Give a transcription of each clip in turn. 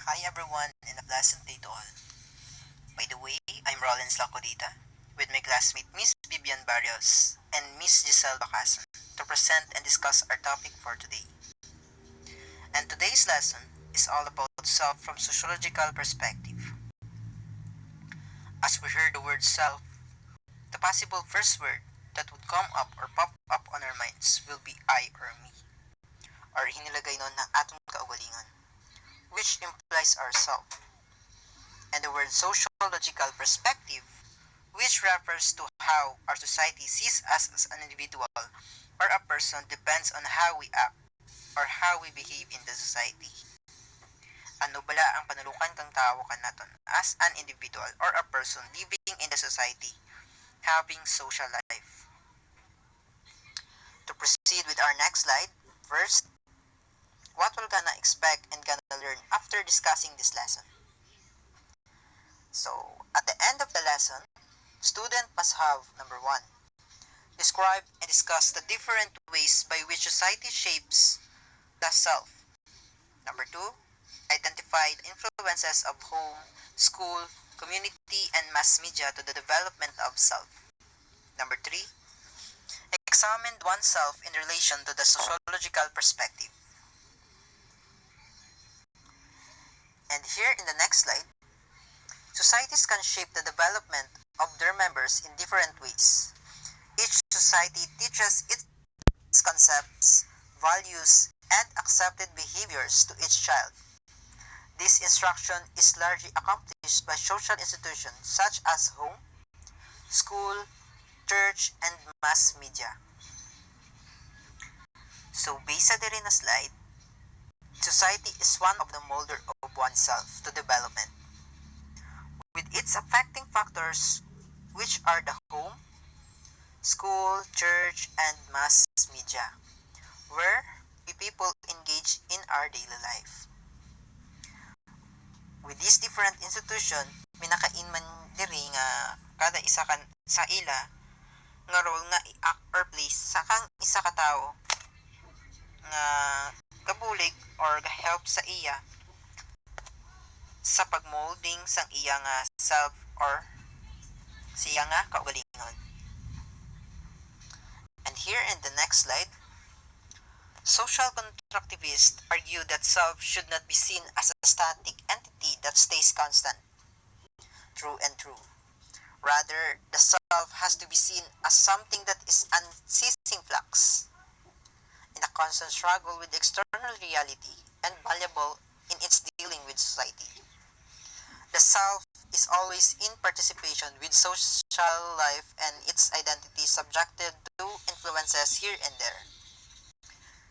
Hi everyone and a pleasant day to all. By the way, I'm Rholenz Lacorita with my classmate Miss Vivian Barrios and Miss Jeszel Bacason to present and discuss our topic for today. And today's lesson is all about self from sociological perspective. As we heard the word self, the possible first word that would come up or pop up on our minds will be I or me, or hinilagay nun ng ating kaugalingan, which implies ourself. And the word sociological perspective, which refers to how our society sees us as an individual or a person, depends on how we act or how we behave in the society. Ano bala ang panulukan kang tao ka naton as an individual or a person living in the society, having social life? To proceed with our next slide, first, what we're gonna expect and gonna learn after discussing this lesson. So, at the end of the lesson, student must have, number 1, describe and discuss the different ways by which society shapes the self. Number 2, identify the influences of home, school, community, and mass media to the development of self. Number 3, examine oneself in relation to the sociological perspective. And here in the next slide, societies can shape the development of their members in different ways. Each society teaches its concepts, values, and accepted behaviors to each child. This instruction is largely accomplished by social institutions such as home, school, church, and mass media. So, based sa diri na slide, society is one of the molder of oneself to development, with its affecting factors which are the home, school, church, and mass media, where we people engage in our daily life. With these different institution, minakain man diri nga kada isa kan sa ila nga role nga i-act or play sa kang isa ka tawo nga kabulig or help sa iya sa pagmolding sang iya nga self or siya nga kaugalingon. And here in the next slide, social constructivists argue that self should not be seen as a static entity that stays constant, true and true. Rather, the self has to be seen as something that is unceasing flux, in a constant struggle with external reality and malleable in its dealing with society. The self is always in participation with social life and its identity subjected to influences here and there.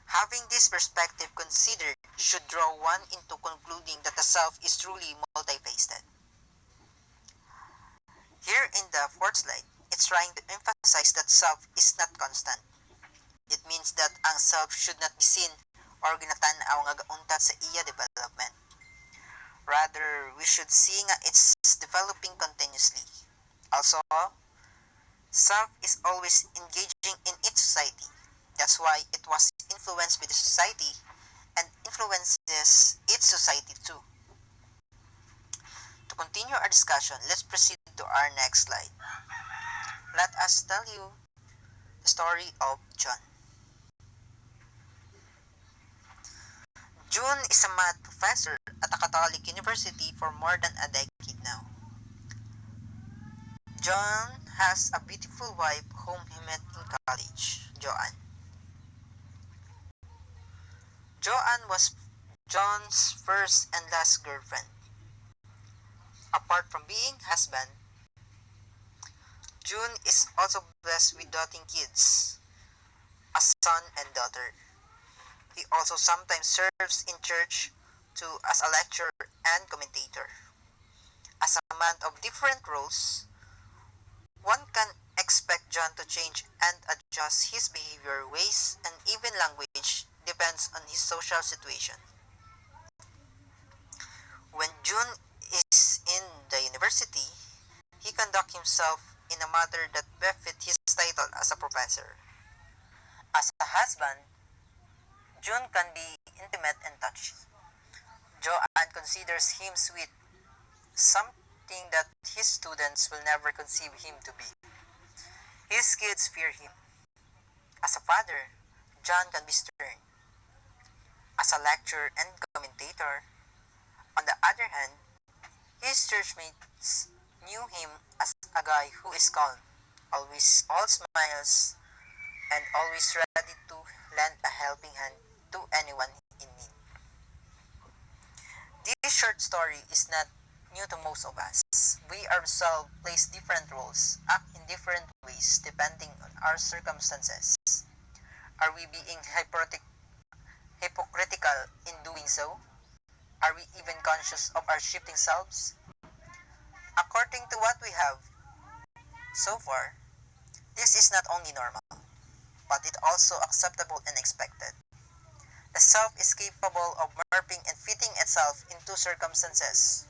Having this perspective considered should draw one into concluding that the self is truly multifaceted. Here in the fourth slide, it's trying to emphasize that self is not constant. It means that ang self should not be seen or ginatanaw nga gauntat sa iya development. Rather, we should see nga it's developing continuously. Also, self is always engaging in its society. That's why it was influenced by the society and influences its society too. To continue our discussion, let's proceed to our next slide. Let us tell you the story of John. June is a math professor at a Catholic university for more than a decade now. John has a beautiful wife whom he met in college, Joanne. Joanne was John's first and last girlfriend. Apart from being husband, June is also blessed with doting kids, a son and daughter. He also sometimes serves in church too as a lecturer and commentator. As a man of different roles, one can expect John to change and adjust his behavior, ways, and even language depends on his social situation. When June is in the university, he conducts himself in a manner that befits his title as a professor. As a husband, June can be intimate and touchy. Joanne considers him sweet, something that his students will never conceive him to be. His kids fear him. As a father, John can be stern. As a lecturer and commentator, on the other hand, his churchmates knew him as a guy who is calm, always all smiles, and always ready to lend a helping hand to anyone in need. This short story is not new to most of us. We ourselves place different roles, act in different ways depending on our circumstances. Are we being hypocritical in doing so? Are we even conscious of our shifting selves? According to what we have so far, this is not only normal, but it also acceptable and expected. The self is capable of morphing and fitting itself into circumstances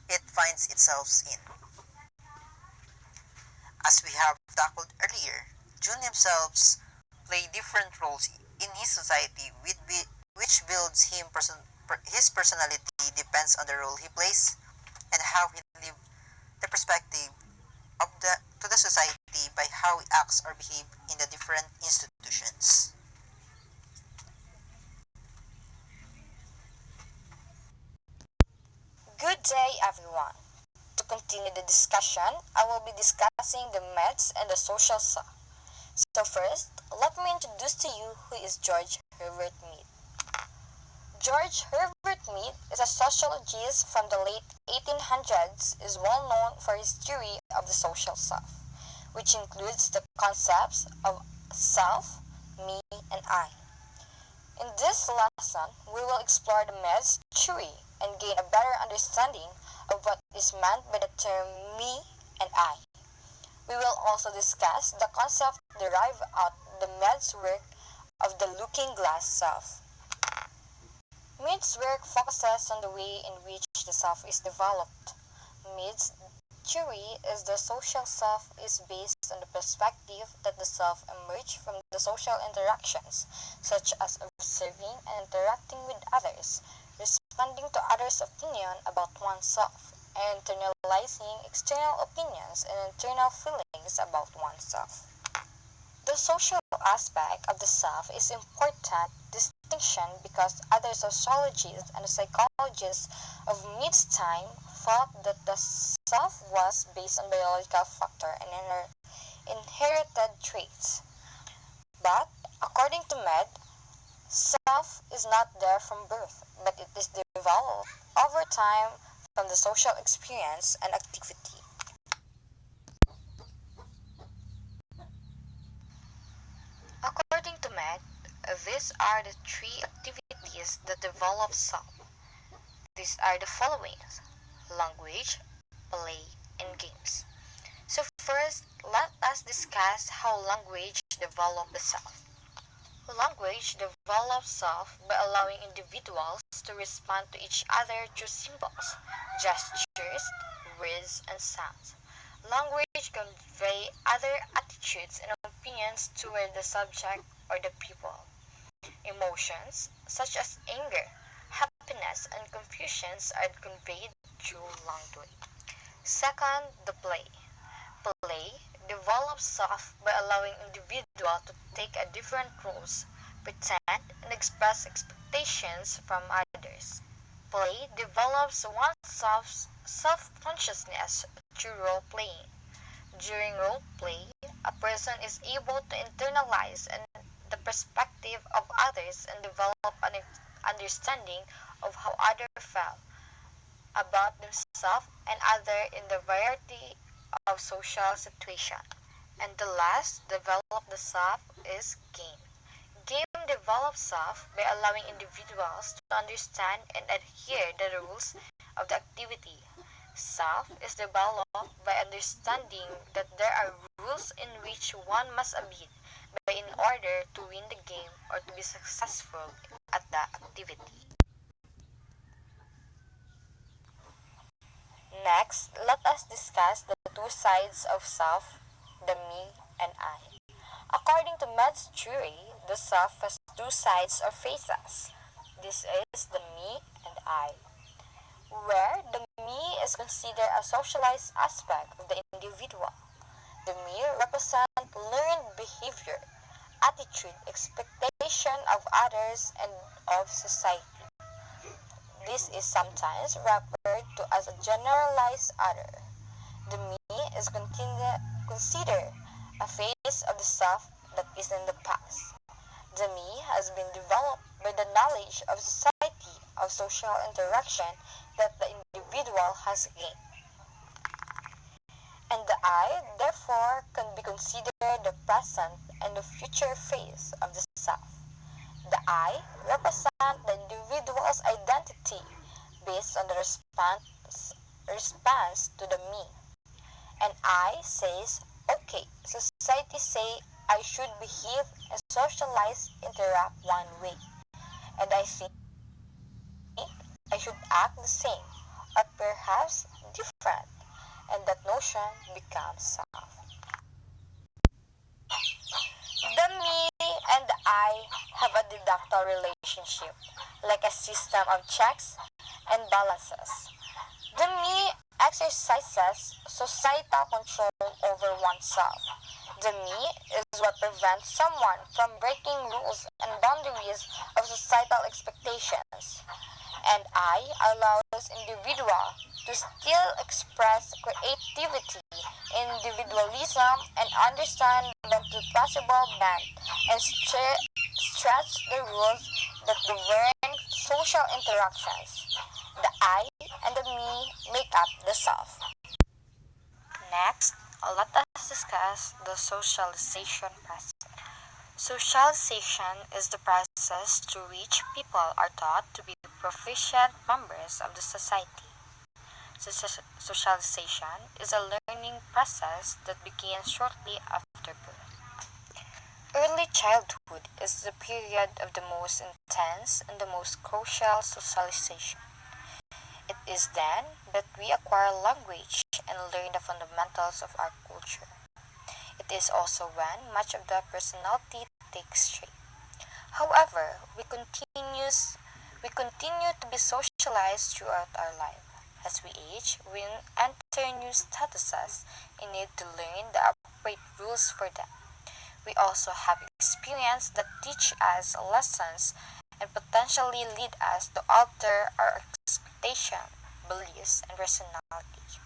it finds itself in. As we have tackled earlier, June himself play different roles in his society which builds his personality depends on the role he plays and how he lives the perspective of to the society by how he acts or behaves in the different institutions. Good day, everyone. To continue the discussion, I will be discussing the myths and the social self. So first, let me introduce to you who is George Herbert Mead. George Herbert Mead is a sociologist from the late 1800s, is well known for his theory of the social self, which includes the concepts of self, me, and I. In this lesson, we will explore the myths theory and gain a better understanding of what is meant by the term me and I. We will also discuss the concept derived out the Mead's work of the looking glass self. Mead's work focuses on the way in which the self is developed. Mead's theory is the social self is based on the perspective that the self emerges from the social interactions, such as observing and interacting with others, responding to others' opinion about oneself, and internalizing external opinions and internal feelings about oneself. The social aspect of the self is important distinction because other sociologists and psychologists of Mead's time thought that the self was based on biological factor and inherited traits. But according to Mead, self is not there from birth, but it is developed over time from the social experience and activity. According to Mead, these are the three activities that develop self. These are the following: language, play, and games. So first, let us discuss how language develops the self. Language develops self by allowing individuals to respond to each other through symbols, gestures, words, and sounds. Language convey other attitudes and opinions toward the subject or the people. Emotions, such as anger, happiness, and confusions are conveyed through language. Second, the play. Play develops self by allowing individuals to take a different roles, pretend, and express expectations from others. Play develops oneself's self-consciousness through role-playing. During role-play, a person is able to internalize the perspective of others and develop an understanding of how others feel about themselves and others in the variety of social situations. And the last develop the self is game. Game develops self by allowing individuals to understand and adhere to the rules of the activity. Self is developed by understanding that there are rules in which one must abide by in order to win the game or to be successful at the activity. Next, let us discuss the two sides of self, the me and I. According to Mead's theory, the self has two sides or faces. This is the me and I, where the me is considered a socialized aspect of the individual. The me represents learned behavior, attitude, expectation of others, and of society. This is sometimes referred to as a generalized other. The me is considered a phase of the self that is in the past. The me has been developed by the knowledge of society, of social interaction that the individual has gained. And the I, therefore, can be considered the present and the future phase of the self. The I represents the individual's identity based on the response to the me. And I says, okay, society say I should behave and socialize, interact one way. And I think I should act the same, or perhaps different. And that notion becomes self. The me and the I have a deductive relationship, like a system of checks and balances. The me exercises societal control over oneself. The me is what prevents someone from breaking rules and boundaries of societal expectations. And I allows individual to still express creativity, individualism, and understand them to possible bend and stretch the rules that govern social interactions. The I and the me make up the self. Next, let us discuss the socialization process. Socialization is the process through which people are taught to be proficient members of the society. Socialization is a learning process that begins shortly after birth. Early childhood is the period of the most intense and the most crucial socialization. It is then that we acquire language and learn the fundamentals of our culture. It is also when much of the personality takes shape. However, we continue to be socialized throughout our life. As we age, we enter new statuses and need to learn the appropriate rules for them. We also have experience that teach us lessons and potentially lead us to alter our expectation, beliefs, and personality.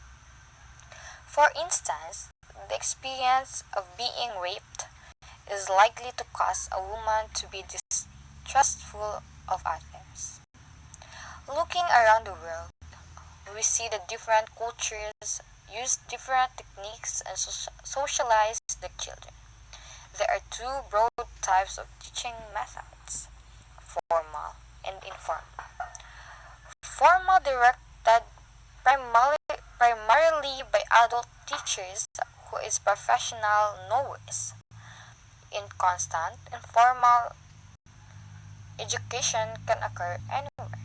For instance, the experience of being raped is likely to cause a woman to be distrustful of others. Looking around the world, we see that different cultures use different techniques and socialize the children. There are two broad types of teaching methods: formal and informal. Formal directed primarily by adult teachers who is professional knowers. In constant, informal education can occur anywhere.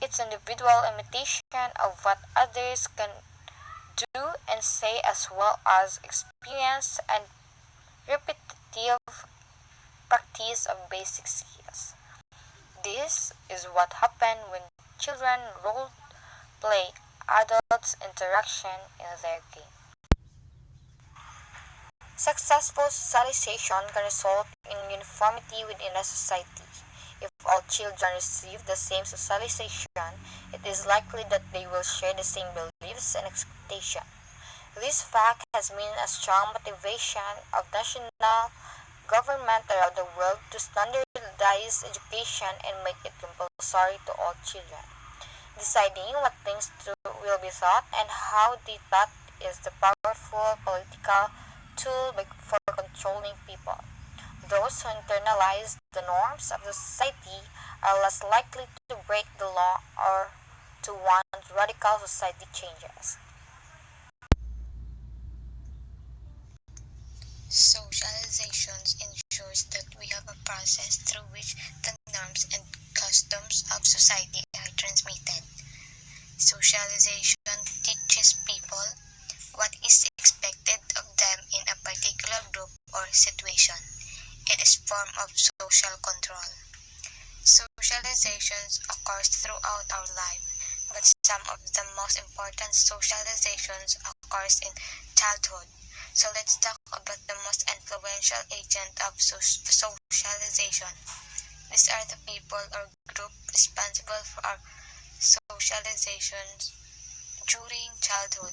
It's individual imitation of what others can do and say, as well as experience and repetitive practice of basic skills. This is what happens when children role play adults' interaction in their game. Successful socialization can result in uniformity within a society. If all children receive the same socialization, it is likely that they will share the same beliefs and expectations. This fact has been a strong motivation of national government around the world to standardize education and make it compulsory to all children. Deciding what things will be taught and how they taught is the powerful political tool for controlling people. Those who internalize the norms of the society are less likely to break the law or to want radical society changes. Socialization ensures that we have a process through which the norms and customs of society are transmitted. Socialization teaches people what is expected of them in a particular group or situation. It is a form of social control. Socialization occurs throughout our life, but some of the most important socializations occurs in childhood. So let's talk about the most influential agent of socialization. These are the people or group responsible for our socialization during childhood,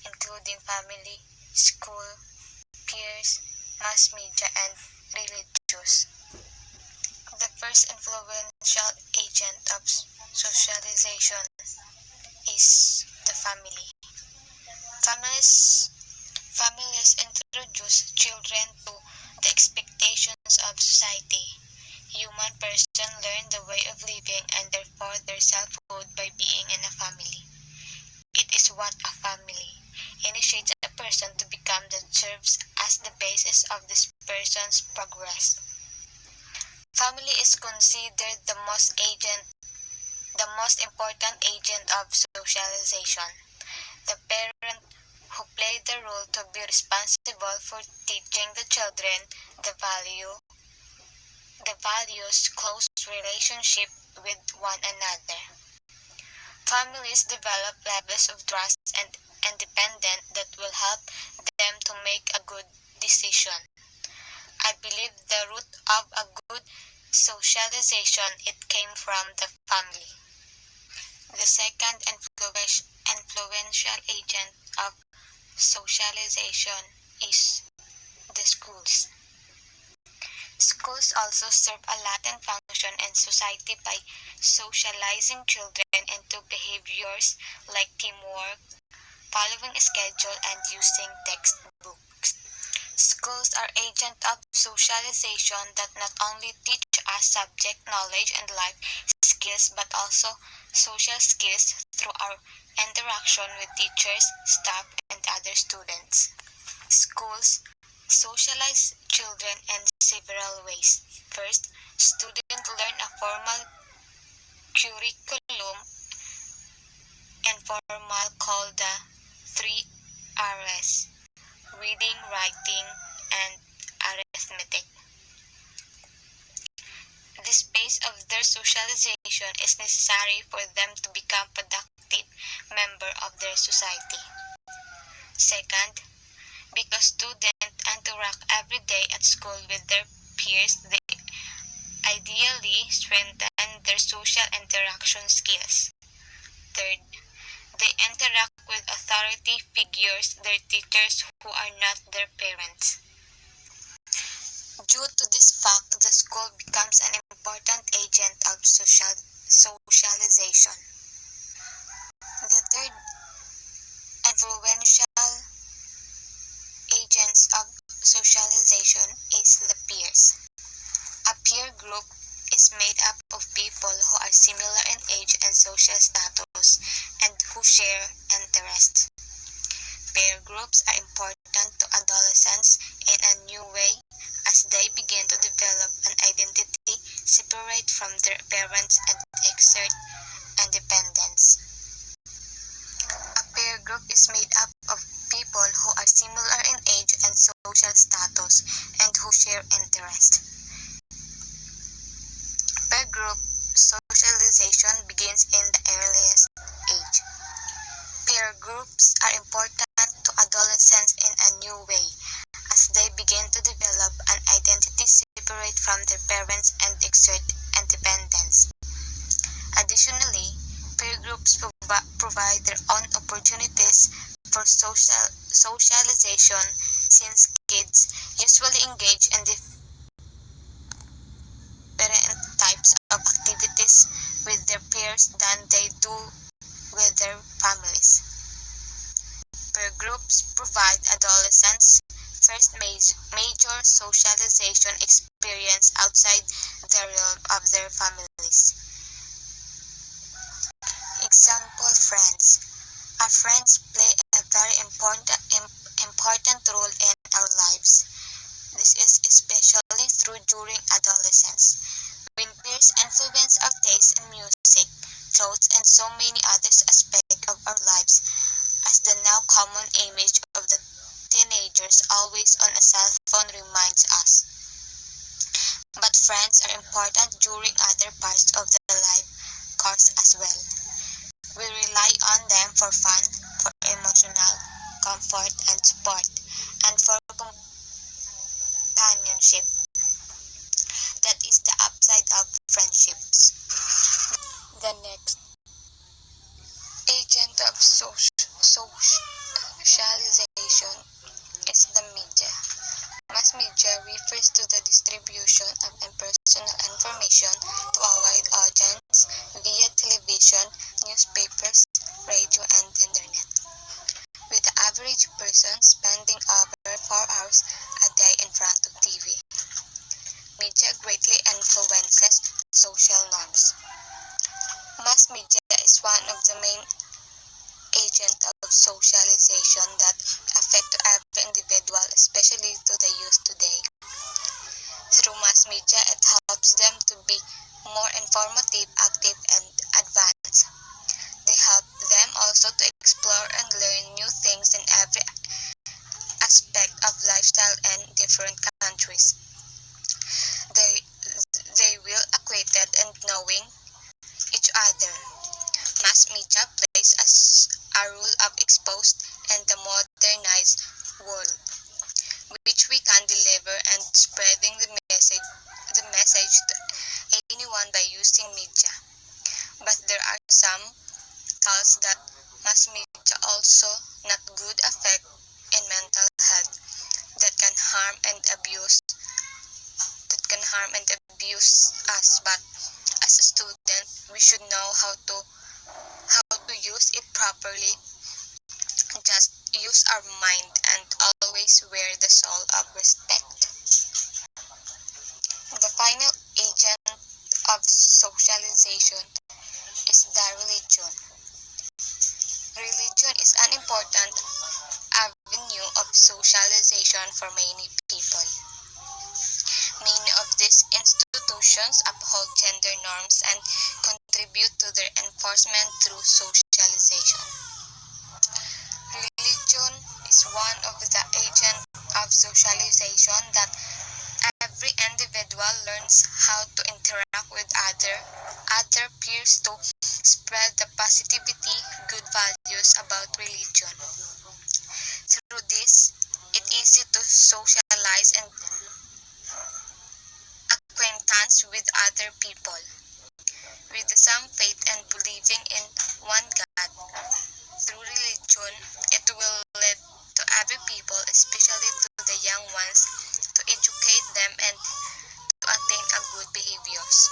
including family, school, peers, mass media, and religious. The first influential agent of socialization is the family. Families Families introduce children to the expectations of society. Human person learn the way of living and therefore their selfhood by being in a family. It is what a family initiates a person to become that serves as the basis of this person's progress. Family is considered the most important agent of socialization. The parent who play the role to be responsible for teaching the children the values close relationship with one another. Families develop levels of trust and independence that will help them to make a good decision. I believe the root of a good socialization it came from the family. The second influential agent of socialization is the schools. Schools also serve a latent function in society by socializing children into behaviors like teamwork, following a schedule, and using textbooks. Schools are agents of socialization that not only teach us subject knowledge and life skills but also social skills through our interaction with teachers, staff, and other students. Schools socialize children in several ways. First, students learn a formal curriculum, informal called the three R's: reading, writing, and arithmetic. This phase of their socialization is necessary for them to become productive member of their society. Second, because students interact every day at school with their peers, they ideally strengthen their social interaction skills. Third, they interact with authority figures, their teachers who are not their parents. Due to this fact, the school becomes an important agent of socialization. The third influential agents of socialization is the peers. A peer group is made up of people who are similar in age and social status and who share interests. Peer groups are important to adolescents in a new way as they begin to develop an identity separate from their parents and exert independence. A peer group is made up of people who are similar in age and social status and who share interests. Peer group socialization begins in the earliest age. Peer groups are important to adolescents in a new way as they begin to develop an identity separate from their parents and exert independence. Additionally, peer groups provide their own opportunities for socialization since kids usually engage in different types of activities with their peers than they do with their families. Peer groups provide adolescents first major socialization experience outside the realm of their families. Example: friends. Our friends play a very important role in our lives. This is especially true during adolescence, when peers influence our taste in music, clothes, and so many other aspects of our lives, as the now common image of the teenagers always on a cell phone reminds us. But friends are important during other parts of the life course as well. We rely on them for fun, for emotional comfort and support, and for companionship. That is the upside of friendships. The next agent of socialization is the media. Mass media refers to the distribution of impersonal information to a wide audience via television, newspapers, radio, and internet, with the average person spending over 4 hours a day in front of TV. Media greatly influences social norms. Mass media is one of the main agents of socialization that affect every individual, especially to the youth today. Through mass media, it helps them to be more informative, active, and advanced. They help them also to explore and learn new things in every aspect of lifestyle and different countries. They will acquainted and knowing each other. Mass media plays a role of exposed and the modernized world, which we can deliver and spreading the message to anyone by using media. But there are some thoughts that mass media also not good effect in mental health that can harm and abuse us. But as a student, we should know how to use it properly. Just use our mind and always wear the soul of respect. The final agent of socialization is the religion. Religion is an important avenue of socialization for many people. Many of these institutions uphold gender norms and contribute to their enforcement through socialization. Religion is one of the agents of socialization that every individual learns how to interact with other peers to spread the positivity, good values about religion. Through this, it's easy to socialize and acquaintance with other people. With the same faith and believing in one God, through religion, it will lead to every people, especially to the young ones, to educate them and to attain a good behaviors.